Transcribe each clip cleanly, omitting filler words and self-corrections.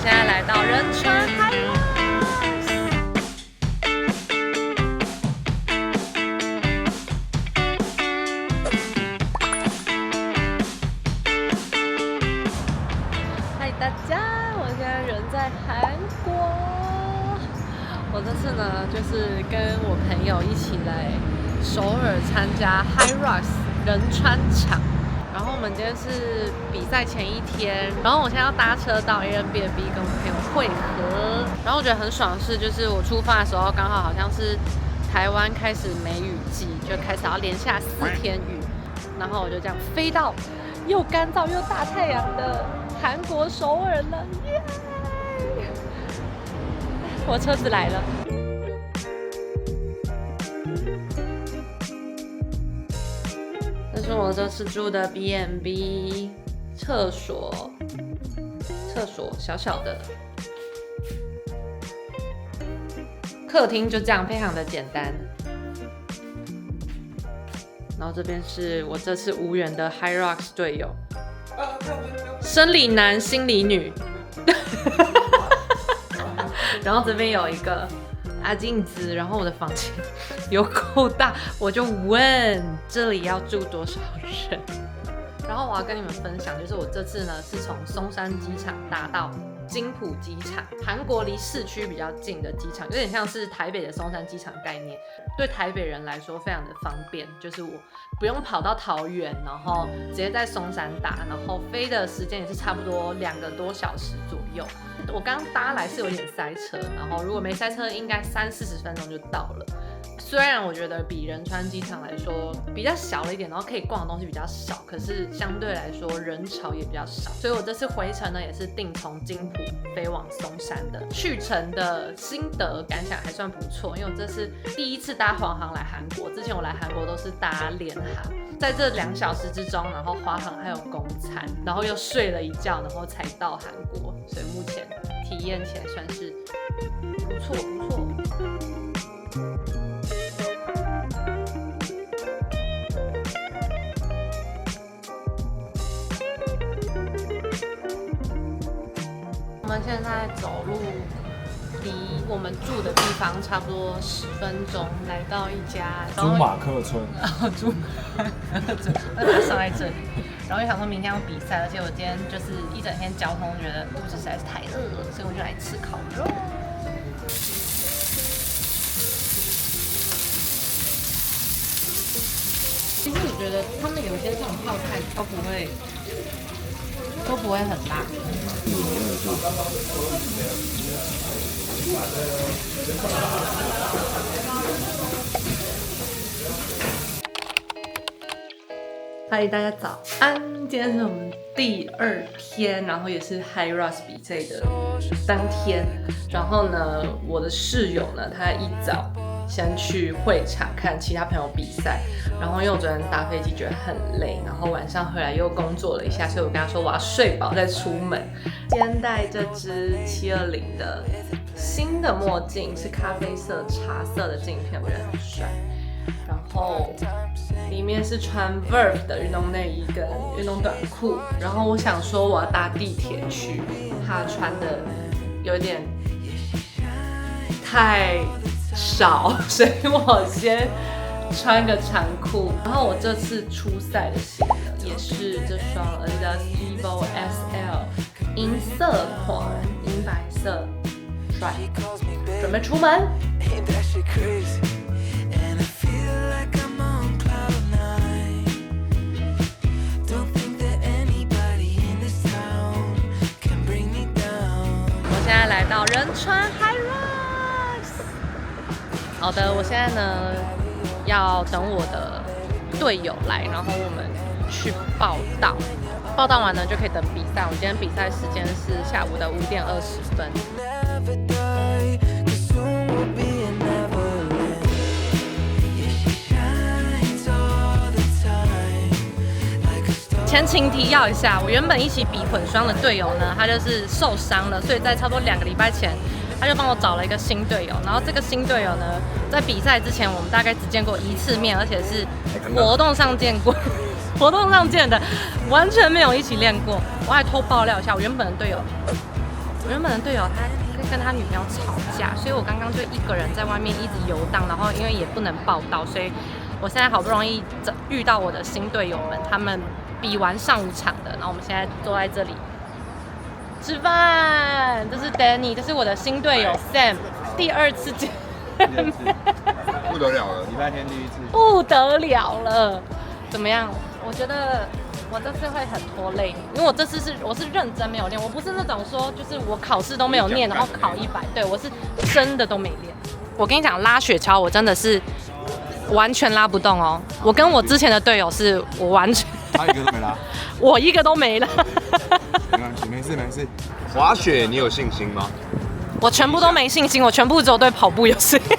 现在来到仁川Hi-Rise。嗨，大家，我现在人在韩国。我这次呢，就是跟我朋友一起来首尔参加 Hi-Rise 仁川场。然后我们今天是比赛前一天，然后我现在要搭车到 Airbnb 跟我朋友会合。然后我觉得很爽的是，就是我出发的时候刚好像是台湾开始梅雨季，就开始要连下4天雨，然后我就这样飞到又干燥又大太阳的韩国首尔了，耶！我车子来了。这是我这次住的 B&B， 厕所小小的，客厅就这样非常的简单。然后这边是我这次无缘的 Hi-Rise 队友，生理男心理女。然后这边有一个阿镜子，然后我的房间有够大，我就问这里要住多少人。然后我要跟你们分享，就是我这次呢是从松山机场搭到金浦机场，韩国离市区比较近的机场，有点像是台北的松山机场概念。对台北人来说非常的方便，就是我不用跑到桃园，然后直接在松山搭，然后飞的时间也是差不多2个多小时左右。我刚搭来是有点塞车，然后如果没塞车，应该30-40分钟就到了。虽然我觉得比仁川机场来说比较小了一点，然后可以逛的东西比较少，可是相对来说人潮也比较少，所以我这次回程呢也是订从金浦飞往松山的。去程的心得感想还算不错，因为我这是第一次搭华航来韩国，之前我来韩国都是搭联航，在这2小时之中，然后华航还有公餐，然后又睡了一觉，然后才到韩国，所以目前体验起来算是不错。我们现在走路离我们住的地方差不多10分钟，来到一家朱马克村。朱马克村，我把它上在这里。然后又想说明天要比赛，而且我今天就是一整天交通，觉得肚子实在是太饿了，所以我就来吃烤肉。其实我觉得他们有些这种泡菜都不会很辣。嗨，大家早安！今天是我们第2天，然后也是 Hi-Rise 比赛的当天。然后呢，我的室友呢，他一早先去会场看其他朋友比赛，然后因为我昨天搭飞机觉得很累，然后晚上回来又工作了一下，所以我跟他说我要睡饱再出门。今天戴这只720的新的墨镜，是咖啡色茶色的镜片，我觉得很帅。然后里面是穿 Verve 的运动内衣跟运动短裤，然后我想说我要搭地铁去，他穿的有点太少，所以我先穿个长裤。然后我这次出赛的鞋呢，也是这双 Adidas Evo SL 银色款，银白色，帅，准备出门。我现在来到仁川 Hi-Rise。好的，我现在呢要等我的队友来，然后我们去报到。报到完呢就可以等比赛。我今天比赛时间是下午的5点20分。前情提要一下，我原本一起比混双的队友呢，他就是受伤了，所以在差不多2个礼拜前，他就帮我找了一个新队友。然后这个新队友呢，在比赛之前我们大概只见过1次面，而且是活动上见过。活动上见的，完全没有一起练过。我还偷爆料一下，我原本的队友我原本的队友他跟他女朋友吵架，所以我刚刚就一个人在外面一直游荡，然后因为也不能报到，所以我现在好不容易遇到我的新队友们，他们比完上午场的，然后我们现在坐在这里吃饭。这是 Danny， 这是我的新队友 Sam， 第二次见。不得了了，礼拜天第一次，不得了了。怎么样？我觉得我这次会很拖累你，因为我这次我是认真没有练，我不是那种说就是我考试都没有念，然后考100，对我是真的都没练。我跟你讲，拉雪橇我真的是完全拉不动哦。我跟我之前的队友是我完全，他一个都没拉，我一个都没了。没关系，没事没事。滑雪你有信心吗？我全部都没信心，我全部只有对跑步有信心。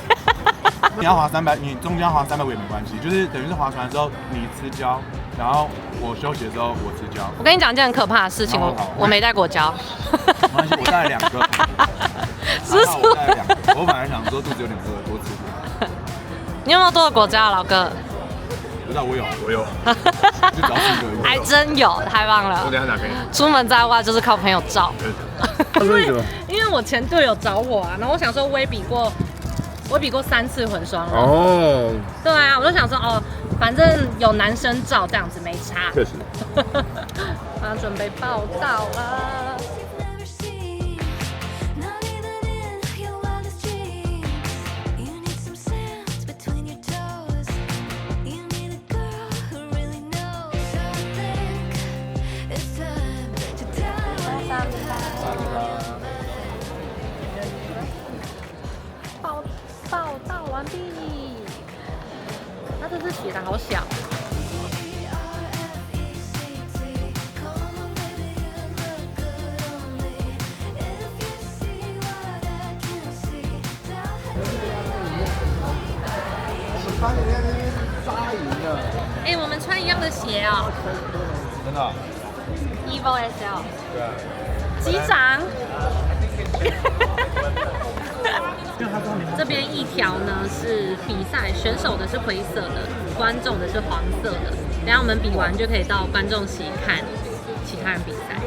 你要滑300，你中间要滑300也没关系，就是等于是划船的时候你吃胶，然后我休息的时候我吃胶。我跟你讲一件很可怕的事情，我没带果胶。没关系，我带了2个。叔叔，我带了2个，我本来想说肚子有点饿，多吃。你有没有多的果胶啊，老哥？不知道我有，就找4个。还真有，太棒了！我等一下拿给你。出门在外就是靠朋友照。为什么？因为我前队友找我啊，然后我想说我也比过3次混双了。哦，对啊，我就想说哦，反正有男生照这样子没差。确实。啊，准备报道了。报道完毕。他这字写的好小。哎，我们穿一样的鞋哦。真的？Evo SL。对啊。机长。这边一条呢是比赛，选手的是灰色的，观众的是黄色的。等下我们比完就可以到观众席看其他人比赛。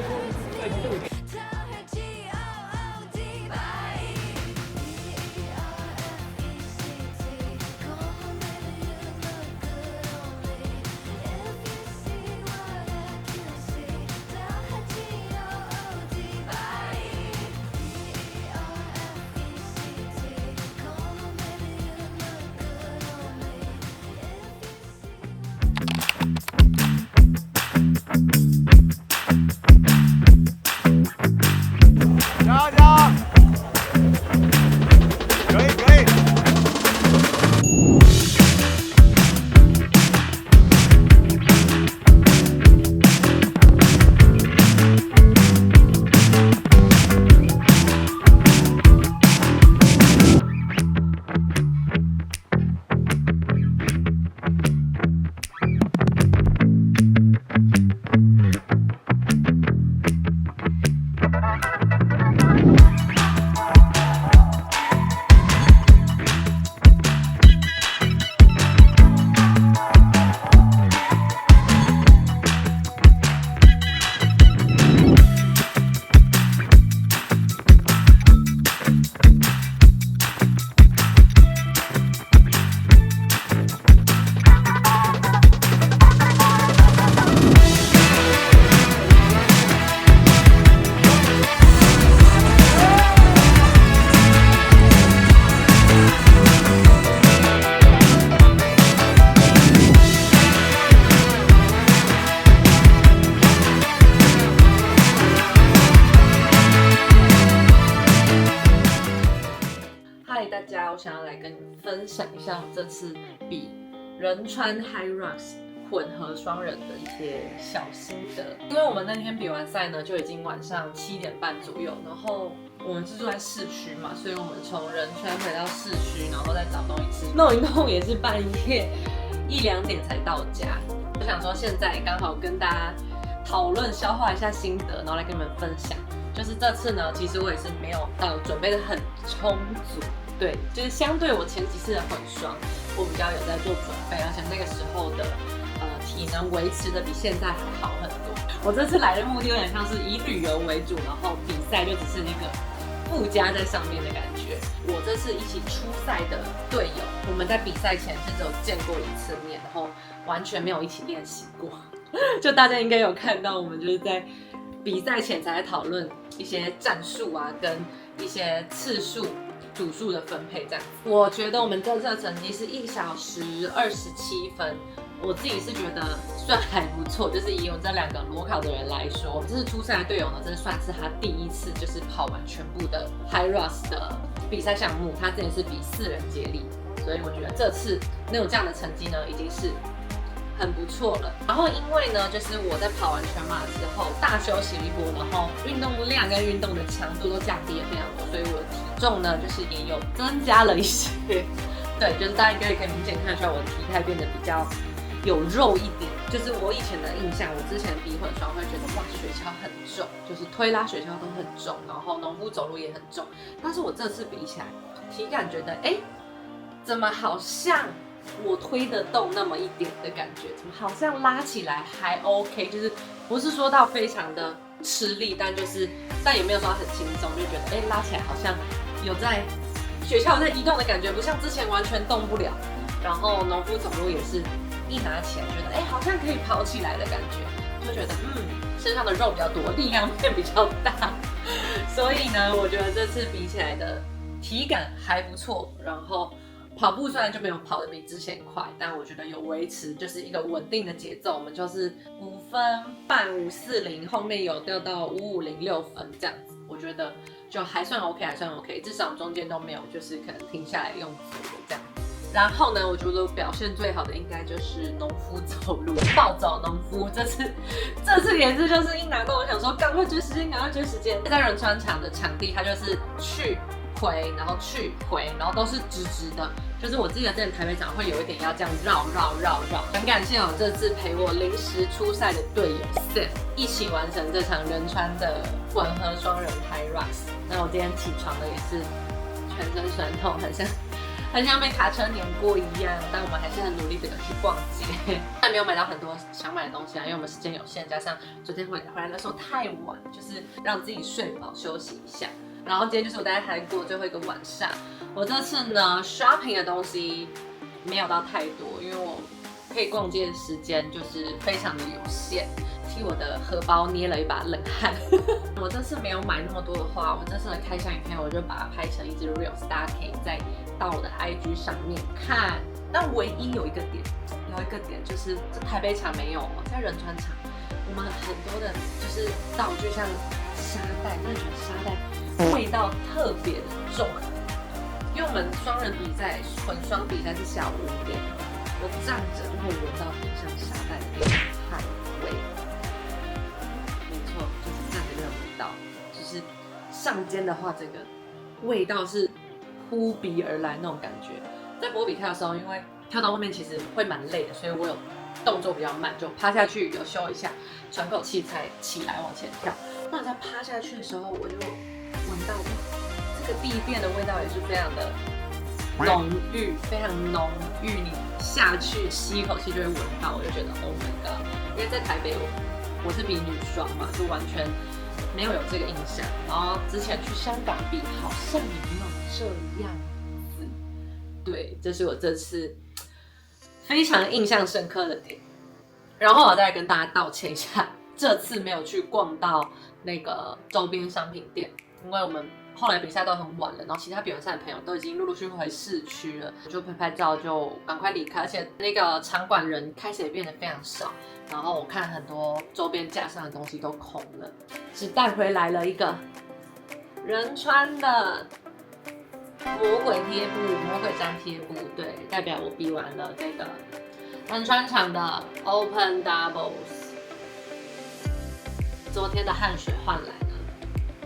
我想要来跟你们分享一下我这次比仁川 HYROX 混合双人的一些小心得。因为我们那天比完赛呢，就已经晚上7点半左右，然后我们是住在市区嘛，所以我们从仁川回到市区，然后再找东西吃，弄一弄也是半夜1、2点才到家。我想说现在刚好跟大家讨论消化一下心得，然后来跟你们分享。就是这次呢，其实我也是没有准备的很充足。对，就是相对我前几次的混双，我比较有在做准备，而且那个时候的体体能维持的比现在还好很多。我这次来的目的有点像是以旅游为主，然后比赛就只是一个附加在上面的感觉。我这次一起出赛的队友，我们在比赛前是只有见过1次面，然后完全没有一起练习过。就大家应该有看到，我们就是在比赛前才讨论一些战术啊，跟一些次数、组数的分配这样。我觉得我们这次的成绩是1小时27分，我自己是觉得算还不错。就是以我这2个裸考的人来说，这次出赛的队友呢，这算是他第一次就是跑完全部的 HYROX 的比赛项目，他之前是比4人接力，所以我觉得这次能有这样的成绩呢，已经是很不错了。然后因为呢，就是我在跑完全马之后大休息一波，然后运动量跟运动的强度都降低了非常多，所以我的体重呢就是也有增加了一些。对，就是大家应该可以明显看出来我的体态变得比较有肉一点。就是我以前的印象，我之前比混双会觉得哇雪橇很重，就是推拉雪橇都很重，然后农夫走路也很重。但是我这次比起来，体感觉得怎么好像我推得动那么一点的感觉，怎么好像拉起来还 OK， 就是不是说到非常的吃力，但也没有说很轻松，就觉得拉起来好像有在雪橇在移动的感觉，不像之前完全动不了。然后农夫走路也是一拿起来觉得好像可以跑起来的感觉，就觉得身上的肉比较多，力量变比较大，所以呢，我觉得这次比起来的体感还不错，然后跑步虽然就没有跑得比之前快，但我觉得有维持就是一个稳定的节奏。我们就是5分半540，后面有掉到5506分这样子，我觉得就还算 OK， 还算 OK， 至少中间都没有就是可能停下来用走的这样。然后呢，我觉得表现最好的应该就是农夫走路，暴走农夫。这次也是就是一拿到我想说赶快追时间，赶快追时间。在仁川场的场地，它就是去回，然后去回，然后都是直直的。就是我记得之前台北场会有一点要这样绕。很感谢我这次陪我临时出赛的队友 Sam 一起完成这场仁川的混合双人 HYROX。那我今天起床的也是全身酸痛，很像被卡车碾过一样，但我们还是很努力的去逛街，但没有买到很多想买的东西啊，因为我们时间有限，加上昨天回来的时候太晚，就是让自己睡饱休息一下。然后今天就是我待在韩国最后一个晚上，我这次呢 shopping 的东西没有到太多，因为我可以逛街的时间就是非常的有限，替我的荷包捏了一把冷汗。我这次没有买那么多的话，我这次的开箱影片我就把它拍成一支 reels， 大家可以再到我的 IG 上面看。但唯一有一个点就是这台北场没有，在仁川场我们很多的就是道具，像沙袋，真的觉得沙袋味道特别的重，因为我们双人比赛混双比赛是下午5点，我站着就会闻到很像沙袋的那种汗味。没错，就是站着那种味道，就是上肩的话，这个味道是扑鼻而来那种感觉。在波比跳的时候，因为跳到后面其实会蛮累的，所以我有动作比较慢，就趴下去有休一下，喘口气才起来往前跳。那我在趴下去的时候，我就闻到这个地垫的味道也是非常的浓郁，非常浓郁。你下去吸一口气就会闻到，我就觉得 Oh my god！ 因为在台北我是比女双嘛，就完全没有这个印象。然后之前去香港比，好像也没有这样子。对，这是我这次非常印象深刻的点。然后我再跟大家道歉一下，这次没有去逛到那个周边商品店，因为我们后来比赛都很晚了，然后其他比完赛的朋友都已经陆陆续续回市区了，我就拍照就赶快离开，而且那个场馆人开始也变得非常少，然后我看很多周边架上的东西都空了，只带回来了一个仁川的魔鬼贴布、魔鬼粘贴布，对，代表我比完了这个仁川场的 Open Doubles。昨天的汗水换来的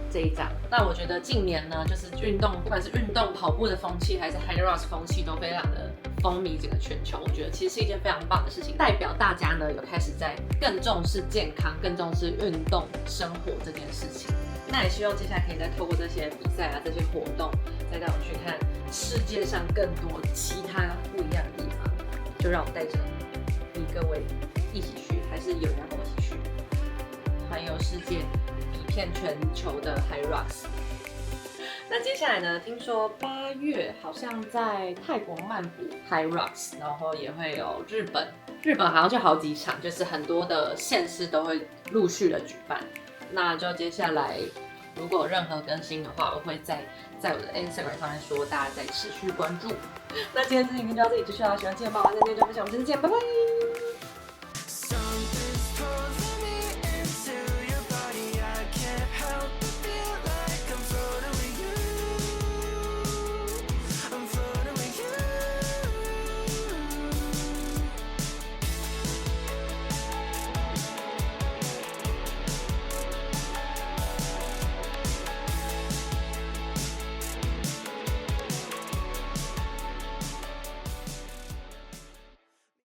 这一张，那我觉得近年呢，就是运动，不管是运动跑步的风气，还是 HYROX 风气，都非常的风靡整个全球。我觉得其实是一件非常棒的事情，代表大家呢有开始在更重视健康、更重视运动生活这件事情。那也希望接下来可以再透过这些比赛啊、这些活动，再带我们去看世界上更多其他不一样的地方。就让我带着你各位一起去，还是有人要跟我一起去？环游世界，比遍全球的 High Rocks。那接下来呢？听说8月好像在泰国曼谷 High Rocks， 然后也会有日本好像就好几场，就是很多的县市都会陆续的举办。那就接下来如果有任何更新的话，我会在我的 Instagram 上面说，大家再持续关注。那今天这期影片就到这里结束了，喜欢今天的爸爸在这里就分享，我们下次见，拜拜。